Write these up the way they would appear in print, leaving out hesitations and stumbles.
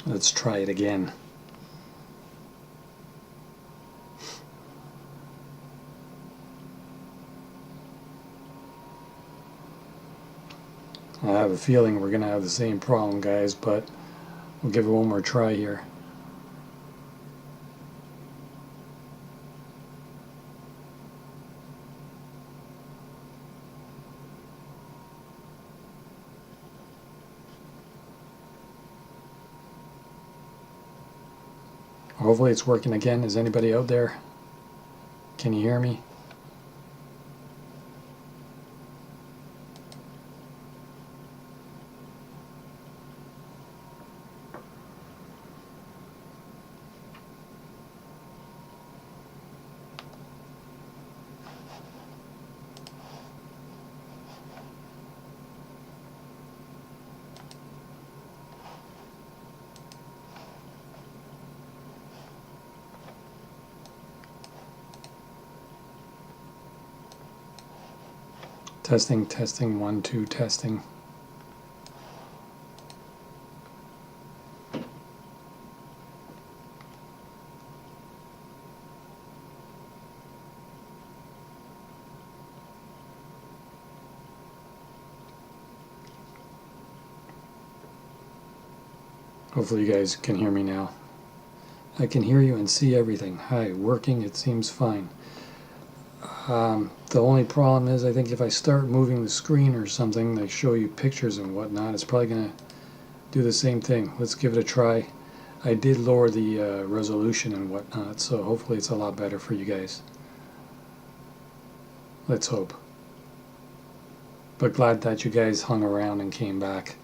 Let's try it again. I have a feeling we're going to have the same problem, guys, but we'll give it one more try here. Hopefully it's working again. Is anybody out there? Can you hear me? Testing, testing, 1, 2, testing. Hopefully you guys can hear me now. I can hear you and see everything. Hi, working, it seems fine. The only problem is, I think if I start moving the screen or something, they show you pictures and whatnot, it's probably going to do the same thing. Let's give it a try. I did lower the resolution and whatnot, so hopefully it's a lot better for you guys. Let's hope. But glad that you guys hung around and came back.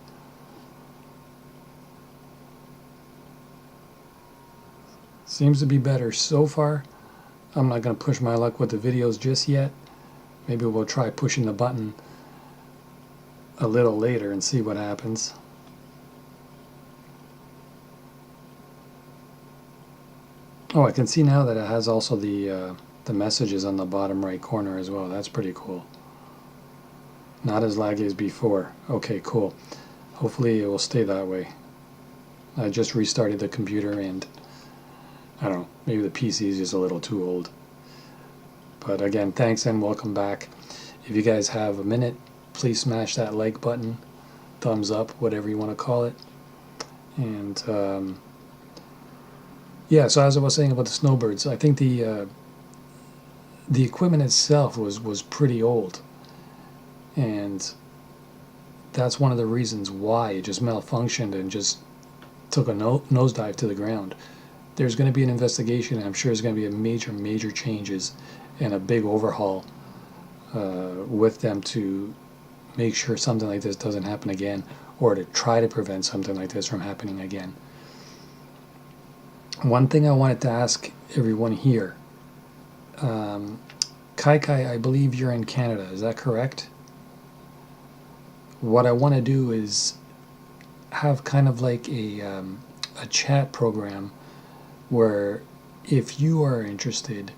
Seems to be better so far. I'm not going to push my luck with the videos just yet. Maybe we'll try pushing the button a little later and see what happens. Oh, I can see now that it has also the messages on the bottom right corner as well. That's pretty cool. Not as laggy as before. Okay, cool. Hopefully it will stay that way. I just restarted the computer and I don't know, maybe the PC is just a little too old. But again, thanks and welcome back. If you guys have a minute, please smash that like button, thumbs up, whatever you want to call it. And yeah, so as I was saying about the Snowbirds, I think the equipment itself was pretty old. And that's one of the reasons why it just malfunctioned and just took a nosedive to the ground. There's going to be an investigation, and I'm sure there's going to be a major changes and a big overhaul with them to make sure something like this doesn't happen again, or to try to prevent something like this from happening again. One thing I wanted to ask everyone here, Kai, I believe you're in Canada, is that correct? What I want to do is have kind of like a chat program where if you are interested,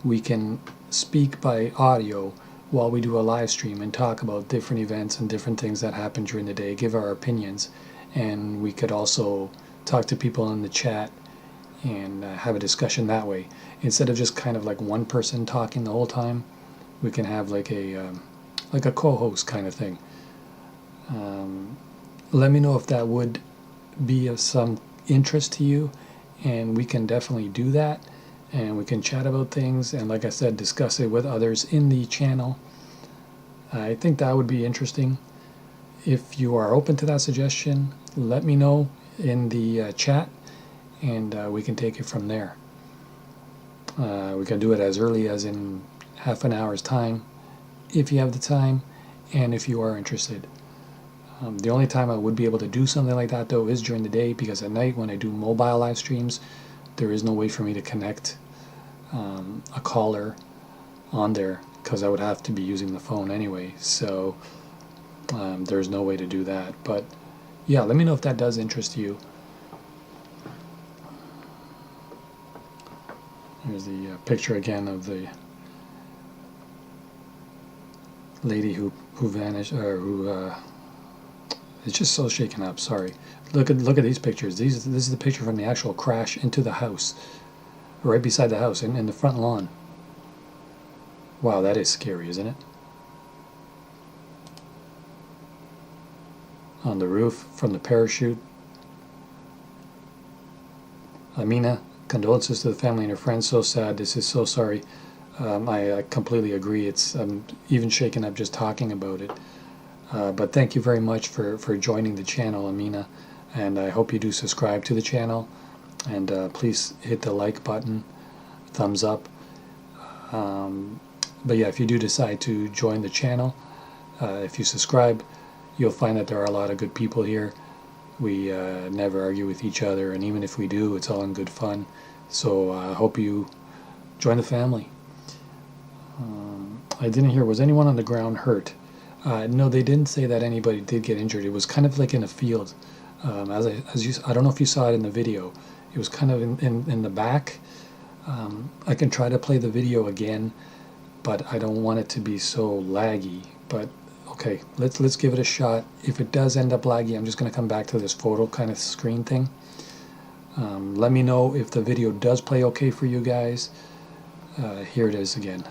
we can speak by audio while we do a live stream and talk about different events and different things that happen during the day, give our opinions, and we could also talk to people in the chat and have a discussion that way. Instead of just kind of like one person talking the whole time, we can have like a co-host kind of thing. Let me know if that would be of some interest to you, and we can definitely do that, and we can chat about things, and like I said, discuss it with others in the channel. I think that would be interesting. If you are open to that suggestion, let me know in the chat, and we can take it from there. We can do it as early as in half an hour's time, if you have the time, and if you are interested. The only time I would be able to do something like that, though, is during the day, because at night when I do mobile live streams, there is no way for me to connect a caller on there, because I would have to be using the phone anyway, so there's no way to do that. But yeah, let me know if that does interest you. Here's the picture again of the lady who vanished, or who It's just so shaken up. Sorry. Look at these pictures. This is the picture from the actual crash into the house, right beside the house, in the front lawn. Wow, that is scary, isn't it? On the roof from the parachute. Amina, condolences to the family and her friends. So sad. This is so sorry. I completely agree. I'm even shaken up just talking about it. But thank you very much for joining the channel, Amina. And I hope you do subscribe to the channel. And please hit the like button, thumbs up. But yeah, if you do decide to join the channel, if you subscribe, you'll find that there are a lot of good people here. We never argue with each other, and even if we do, it's all in good fun. So I hope you join the family. I didn't hear, was anyone on the ground hurt? No, they didn't say that anybody did get injured. It was kind of like in a field. I don't know if you saw it in the video. It was kind of in the back. I can try to play the video again, but I don't want it to be so laggy. But okay, let's give it a shot. If it does end up laggy, I'm just going to come back to this photo kind of screen thing. Let me know if the video does play okay for you guys. Here it is again.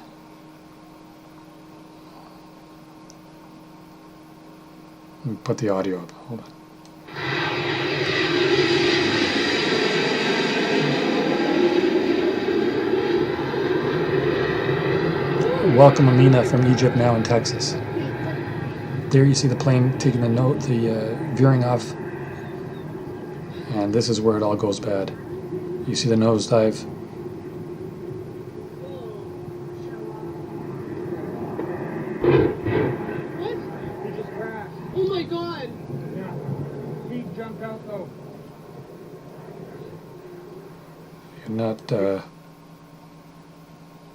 Let me put the audio up. Hold on. Welcome, Amina, from Egypt, now in Texas. There you see the plane taking the veering off, and this is where it all goes bad. You see the nosedive. What? He just crashed. Oh my God! Yeah, he jumped out though.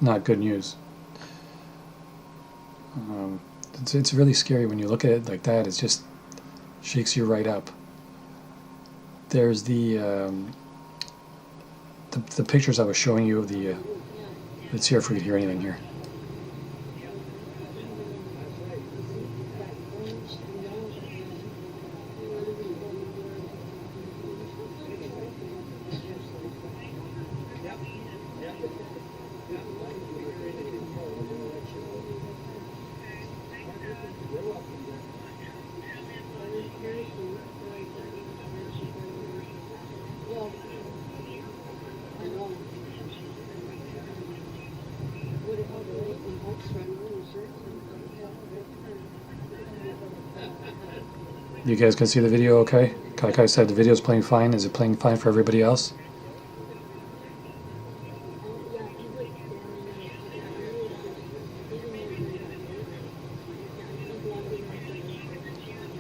Not good news. It's really scary when you look at it like that. It just shakes you right up. There's the pictures I was showing you of the. Let's see if we can hear anything here. You guys can see the video okay? Like I said, the video's playing fine. Is it playing fine for everybody else?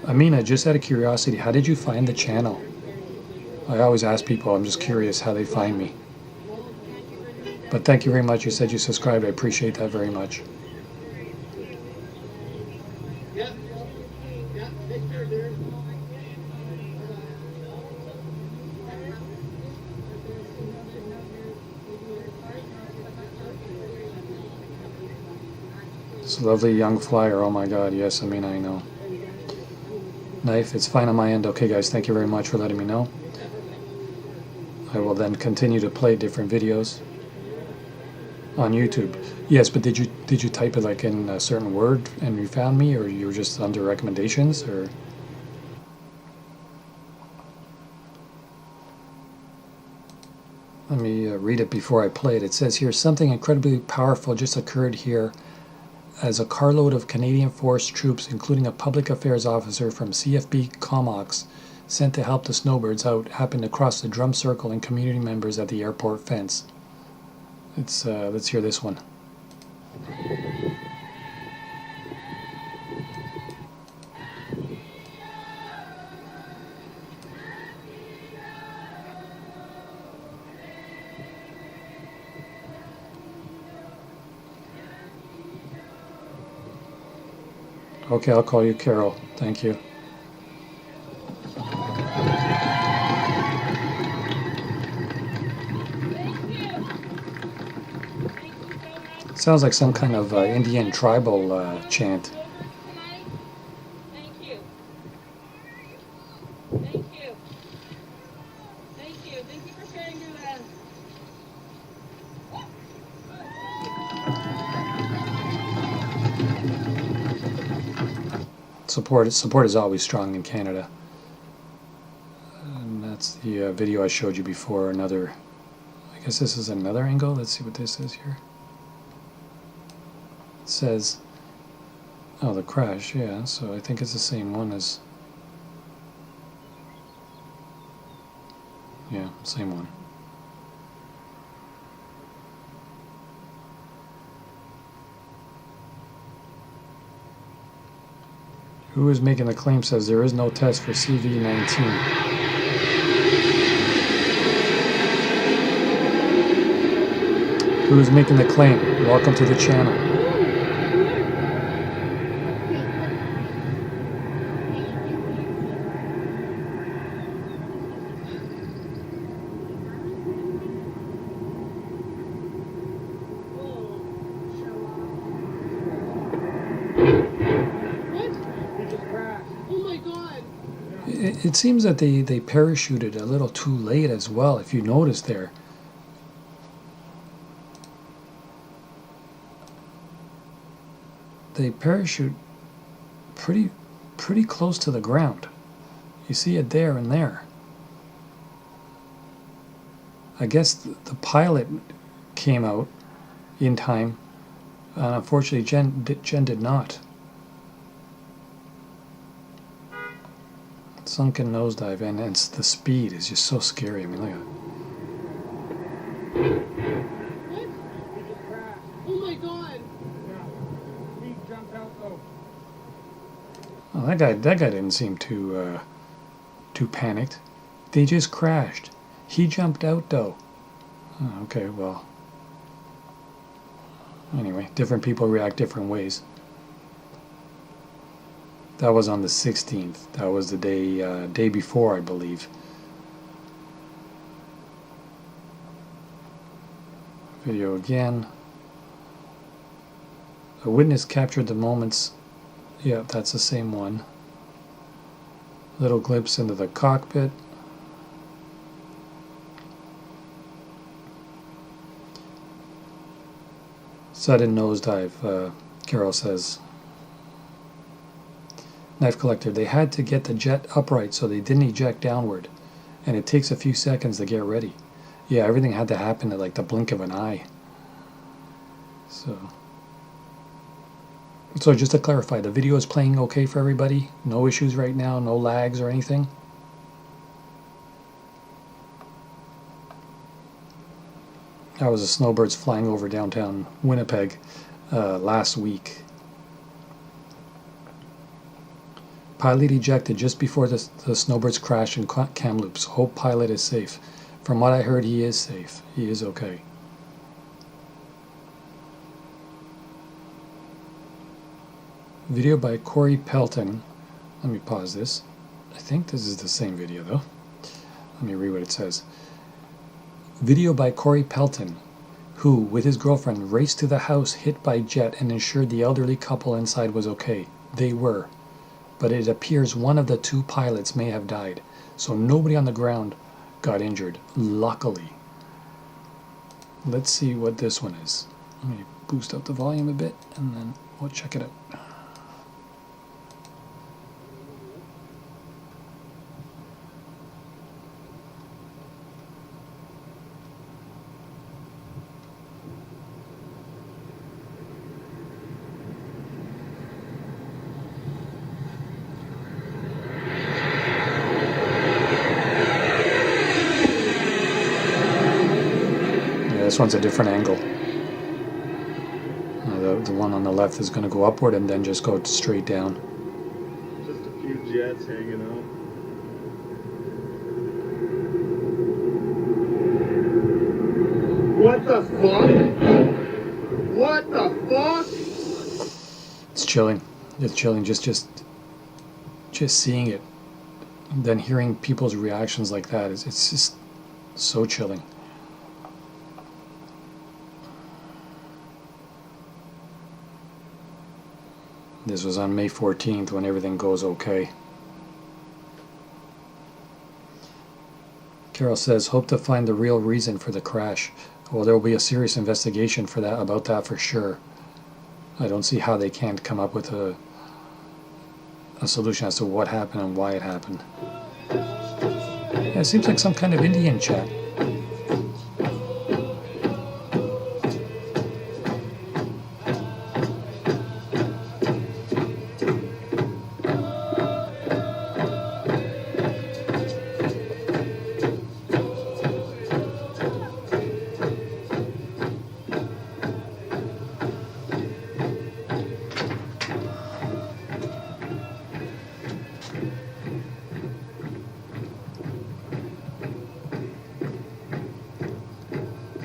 Amina, just out of curiosity, how did you find the channel? I always ask people, I'm just curious how they find me. But thank you very much. You said you subscribed. I appreciate that very much. It's a lovely young flyer. Oh my God. Yes, Amina, I know. Knife, it's fine on my end. Okay, guys, thank you very much for letting me know. I will then continue to play different videos on YouTube. Yes, but did you type it like in a certain word and you found me, or you were just under recommendations, or? Let me read it before I play it. It says here, something incredibly powerful just occurred here as a carload of Canadian Force troops, including a public affairs officer from CFB Comox, sent to help the Snowbirds out, happened to cross the drum circle and community members at the airport fence. Let's hear this one. Okay, I'll call you Carol. Thank you. Sounds like some kind of Indian tribal chant. Thank you. support is always strong in Canada. And that's the video I showed you before. Another, I guess this is another angle. Let's see what this is here. It says, oh, the crash, yeah, so I think it's the same one as, yeah, same one. Who is making the claim says there is no test for CV-19. Who is making the claim? Welcome to the channel. It seems that they parachuted a little too late as well, if you notice there. They parachute pretty close to the ground. You see it there and there. I guess the pilot came out in time. Unfortunately, Jenn did not. Sunken nosedive, and it's the speed is just so scary. I mean, look at it. He just crashed. Oh my god! Yeah. He jumped out though. Oh, that guy didn't seem too panicked. They just crashed. He jumped out though. Oh, okay, well. Anyway, different people react different ways. That was on the 16th. That was the day before, I believe. Video again. A witness captured the moments. Yeah, that's the same one. Little glimpse into the cockpit. Sudden nosedive, Carol says. Knife collector, they had to get the jet upright so they didn't eject downward, and it takes a few seconds to get ready. Yeah, everything had to happen at like the blink of an eye. So just to clarify, the video is playing okay for everybody? No issues right now, no lags or anything? That was the Snowbirds flying over downtown Winnipeg last week. Pilot ejected just before the Snowbirds crash in Kamloops. Hope pilot is safe. From what I heard, he is safe. He is okay. Video by Corey Pelton. Let me pause this. I think this is the same video though. Let me read what it says. Video by Corey Pelton, who, with his girlfriend, raced to the house hit by jet and ensured the elderly couple inside was okay. They were. But it appears one of the two pilots may have died, so nobody on the ground got injured, luckily. Let's see what this one is. Let me boost up the volume a bit, and then we'll check it out. This one's a different angle. The one on the left is going to go upward and then just go straight down. Just a few jets hanging out. What the fuck? What the fuck? It's chilling. It's chilling. Just seeing it, and then hearing people's reactions like that it's just so chilling. This was on May 14th when everything goes okay. Carol says, hope to find the real reason for the crash. Well, there will be a serious investigation about that for sure. I don't see how they can't come up with a a solution as to what happened and why it happened. Yeah, it seems like some kind of Indian chat.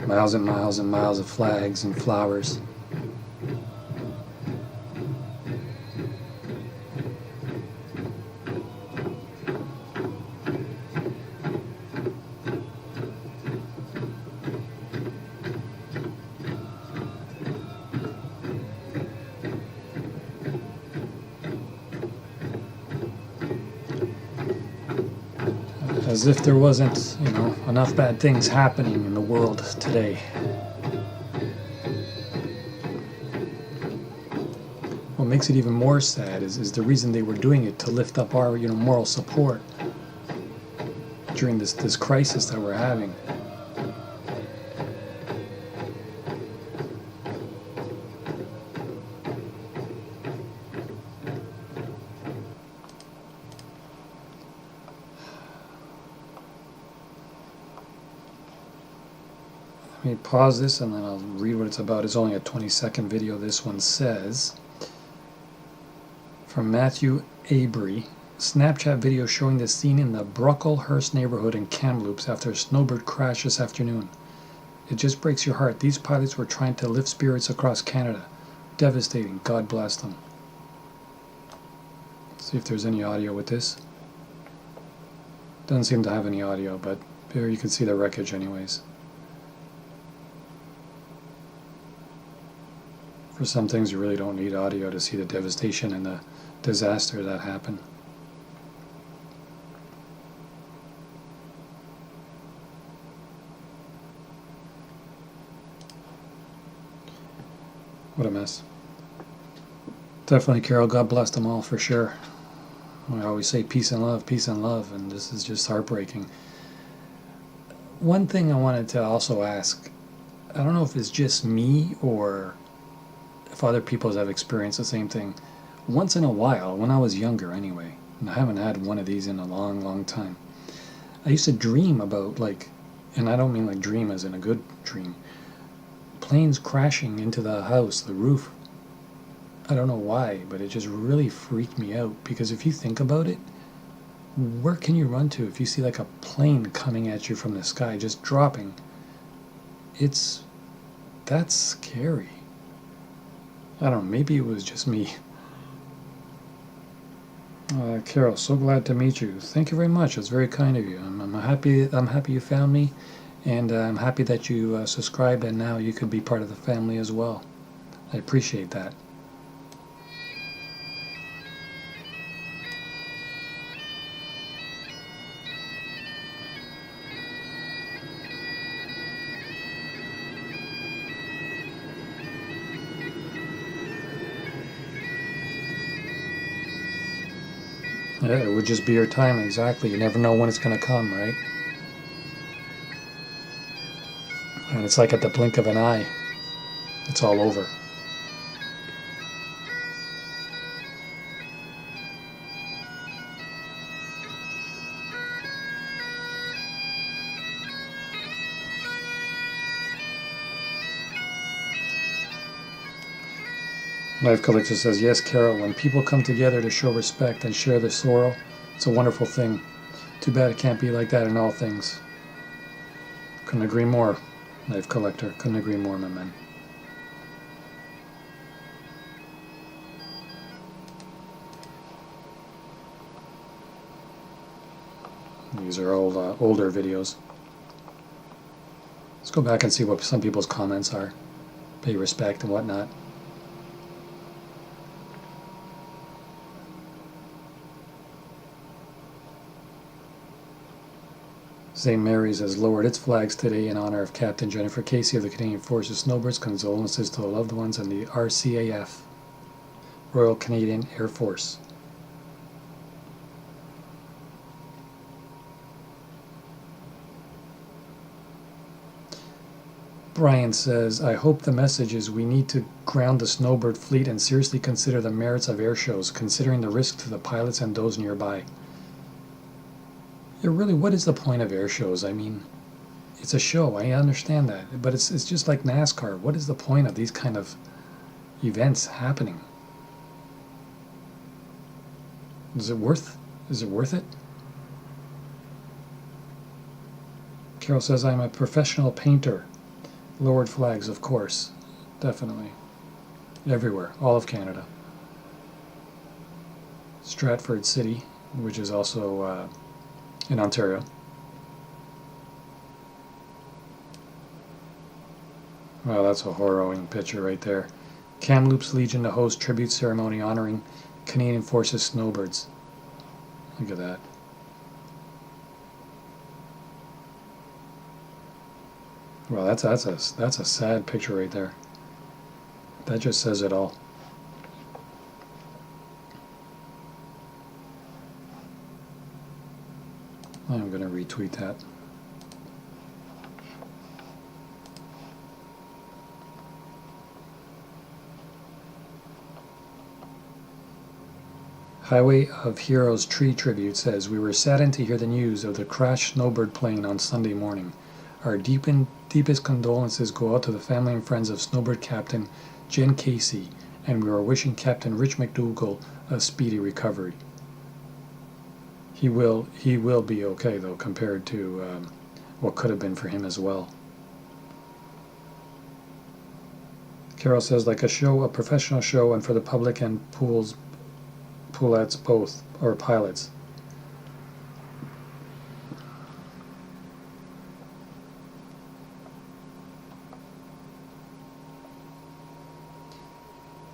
Miles and miles and miles of flags and flowers. As if there wasn't, enough bad things happening in the world today. What makes it even more sad is the reason they were doing it, to lift up our, moral support during this crisis that we're having. Let me pause this and then I'll read what it's about. It's only a 20-second video. This one says, from Matthew Abry, Snapchat video showing the scene in the Brocklehurst neighborhood in Kamloops after a snowbird crash this afternoon. It just breaks your heart. These pilots were trying to lift spirits across Canada. Devastating. God bless them. See if there's any audio with this. Doesn't seem to have any audio, but there you can see the wreckage anyways. For some things you really don't need audio to see the devastation and the disaster that happened. What a mess. Definitely, Carol, God bless them all for sure. I always say peace and love, and this is just heartbreaking. One thing I wanted to also ask, I don't know if it's just me or if other people have experienced the same thing. Once in a while, when I was younger anyway, and I haven't had one of these in a long, long time, I used to dream about, and I don't mean like dream as in a good dream, planes crashing into the house, the roof. I don't know why, but it just really freaked me out, because if you think about it, where can you run to if you see like a plane coming at you from the sky, just dropping? That's scary. I don't know, maybe it was just me. Carol, so glad to meet you. Thank you very much. It's very kind of you. I'm happy you found me, and I'm happy that you subscribed, and now you could be part of the family as well. I appreciate that. Yeah, it would just be your time, exactly. You never know when it's going to come, right? And it's like at the blink of an eye, it's all over. Life Collector says, yes, Carol, when people come together to show respect and share their sorrow, it's a wonderful thing. Too bad it can't be like that in all things. Couldn't agree more, Life Collector. Couldn't agree more, my man. These are old, older videos. Let's go back and see what some people's comments are. Pay respect and whatnot. St. Mary's has lowered its flags today in honor of Captain Jennifer Casey of the Canadian Forces Snowbirds. Condolences to the loved ones and the RCAF, Royal Canadian Air Force. Brian says, I hope the message is we need to ground the Snowbird fleet and seriously consider the merits of air shows, considering the risk to the pilots and those nearby. Yeah, really, what is the point of air shows? I mean, it's a show, I understand that, but it's just like NASCAR. What is the point of these kind of events happening? Is it worth it? Carol says, I'm a professional painter. Lowered flags, of course. Definitely. Everywhere. All of Canada. Stratford City, which is also in Ontario. Wow, that's a harrowing picture right there. Kamloops Legion to host tribute ceremony honoring Canadian Forces Snowbirds. Look at that. Well, that's a sad picture right there. That just says it all. I'm going to retweet that. Highway of Heroes Tree Tribute says, we were saddened to hear the news of the crashed Snowbird plane on Sunday morning. Our deepest condolences go out to the family and friends of Snowbird Captain Jenn Casey, and we are wishing Captain Rich McDougall a speedy recovery. He will be okay, though, compared to what could have been for him as well. Carol says, like a show, a professional show, and for the public and poolettes both, or pilots.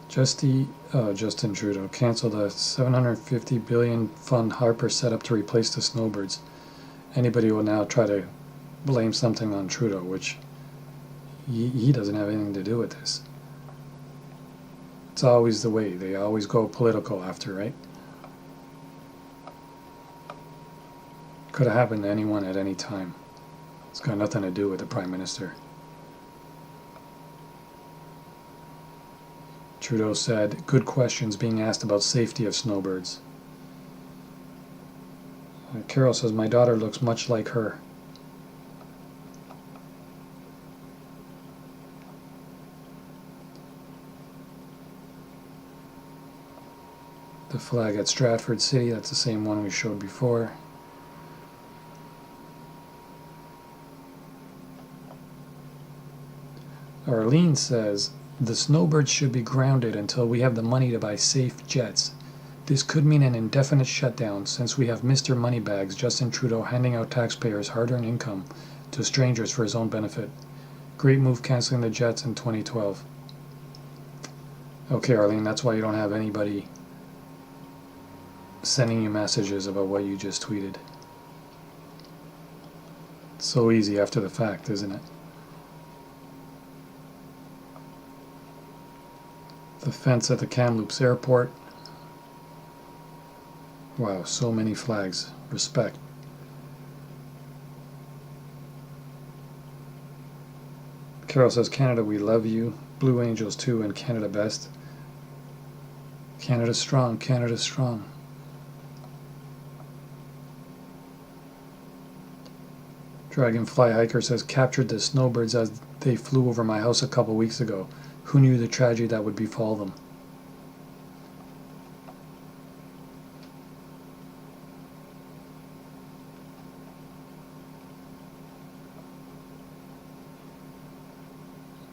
Justin Trudeau canceled a $750 billion fund Harper set up to replace the Snowbirds. Anybody will now try to blame something on Trudeau, which he doesn't have anything to do with this. It's always the way. They always go political after, right? Could have happened to anyone at any time. It's got nothing to do with the Prime Minister. Trudeau said, good questions being asked about safety of snowbirds. Carol says, my daughter looks much like her. The flag at Stratford City, that's the same one we showed before. Arlene says, the Snowbirds should be grounded until we have the money to buy safe jets. This could mean an indefinite shutdown since we have Mr. Moneybags, Justin Trudeau, handing out taxpayers' hard-earned income to strangers for his own benefit. Great move canceling the jets in 2012. Okay, Arlene, that's why you don't have anybody sending you messages about what you just tweeted. It's so easy after the fact, isn't it? The fence at the Kamloops airport. Wow, so many flags. Respect. Carol says, Canada, we love you. Blue Angels too, and Canada best. Canada strong, Canada strong. Dragonfly Hiker says, captured the snowbirds as they flew over my house a couple weeks ago. Who knew the tragedy that would befall them?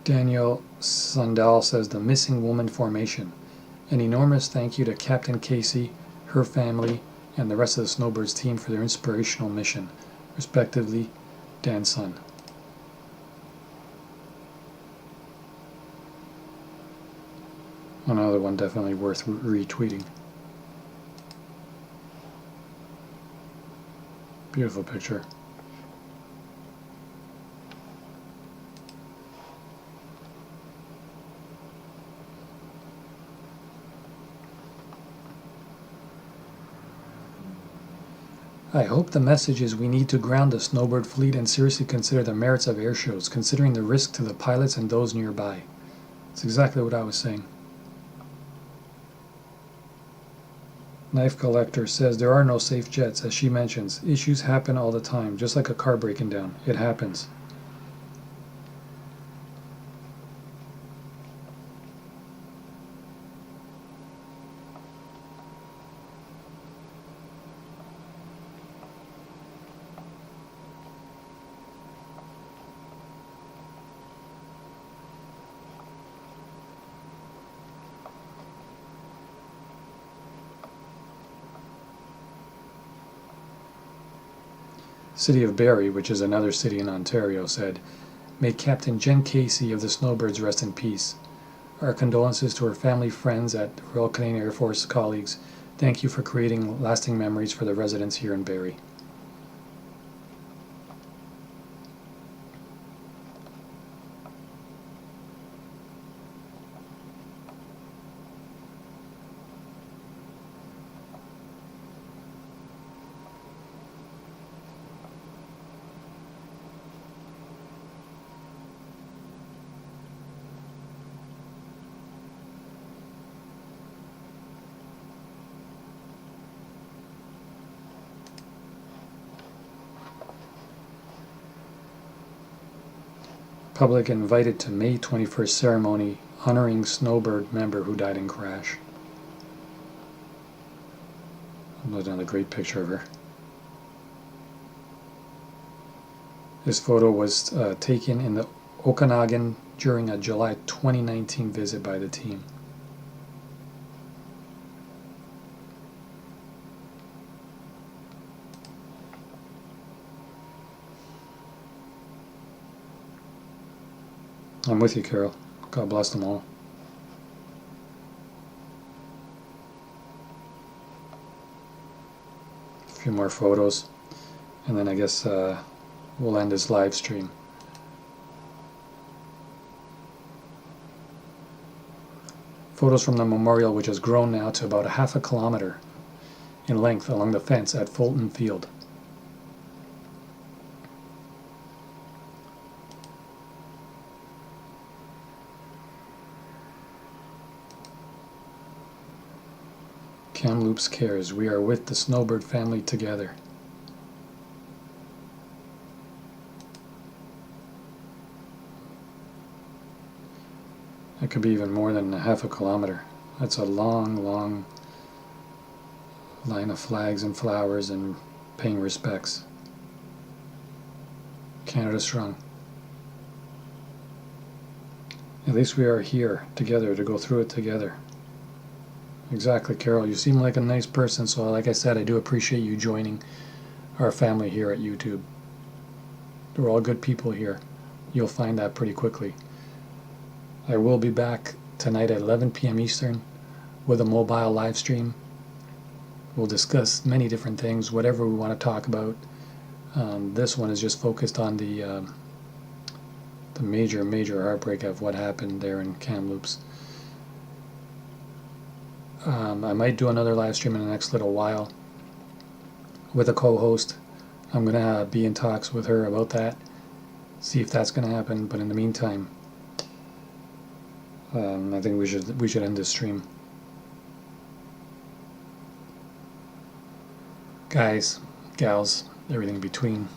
Daniel Sundal says, the missing woman formation. An enormous thank you to Captain Casey, her family, and the rest of the Snowbirds team for their inspirational mission. Respectively, Dan Sun. Another one definitely worth retweeting. Beautiful picture. I hope the message is we need to ground the Snowbird fleet and seriously consider the merits of air shows, considering the risk to the pilots and those nearby. That's exactly what I was saying. Knife Collector says there are no safe jets, as she mentions. Issues happen all the time, just like a car breaking down. It happens. City of Barrie, which is another city in Ontario, said, "May Captain Jenn Casey of the Snowbirds rest in peace. Our condolences to her family, friends, at Royal Canadian Air Force colleagues. Thank you for creating lasting memories for the residents here in Barrie." Public invited to May 21st ceremony honoring Snowbird member who died in crash. Another great picture of her. This photo was taken in the Okanagan during a July 2019 visit by the team. I'm with you, Carol. God bless them all. A few more photos, and then I guess we'll end this live stream. Photos from the memorial, which has grown now to about a half a kilometer in length along the fence at Fulton Field. Kamloops cares. We are with the Snowbird family together. It could be even more than a half a kilometer. That's a long, long line of flags and flowers and paying respects. Canada strong. At least we are here together to go through it together. Exactly, Carol. You seem like a nice person, so like I said, I do appreciate you joining our family here at YouTube. We're all good people here. You'll find that pretty quickly. I will be back tonight at 11 p.m. Eastern with a mobile live stream. We'll discuss many different things, whatever we want to talk about. This one is just focused on the major heartbreak of what happened there in Kamloops. I might do another live stream in the next little while with a co-host. I'm going to be in talks with her about that, see if that's going to happen. But in the meantime, I think we should end this stream. Guys, gals, everything in between,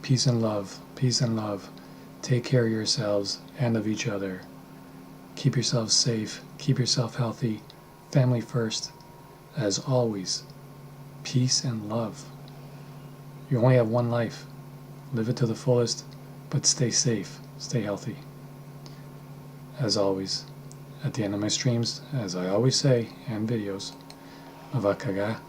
peace and love, peace and love. Take care of yourselves and of each other. Keep yourselves safe, keep yourself healthy. Family first, as always. Peace and love. You only have one life. Live it to the fullest, but stay safe, stay healthy. As always, at the end of my streams, as I always say, and videos, Nova Scotia.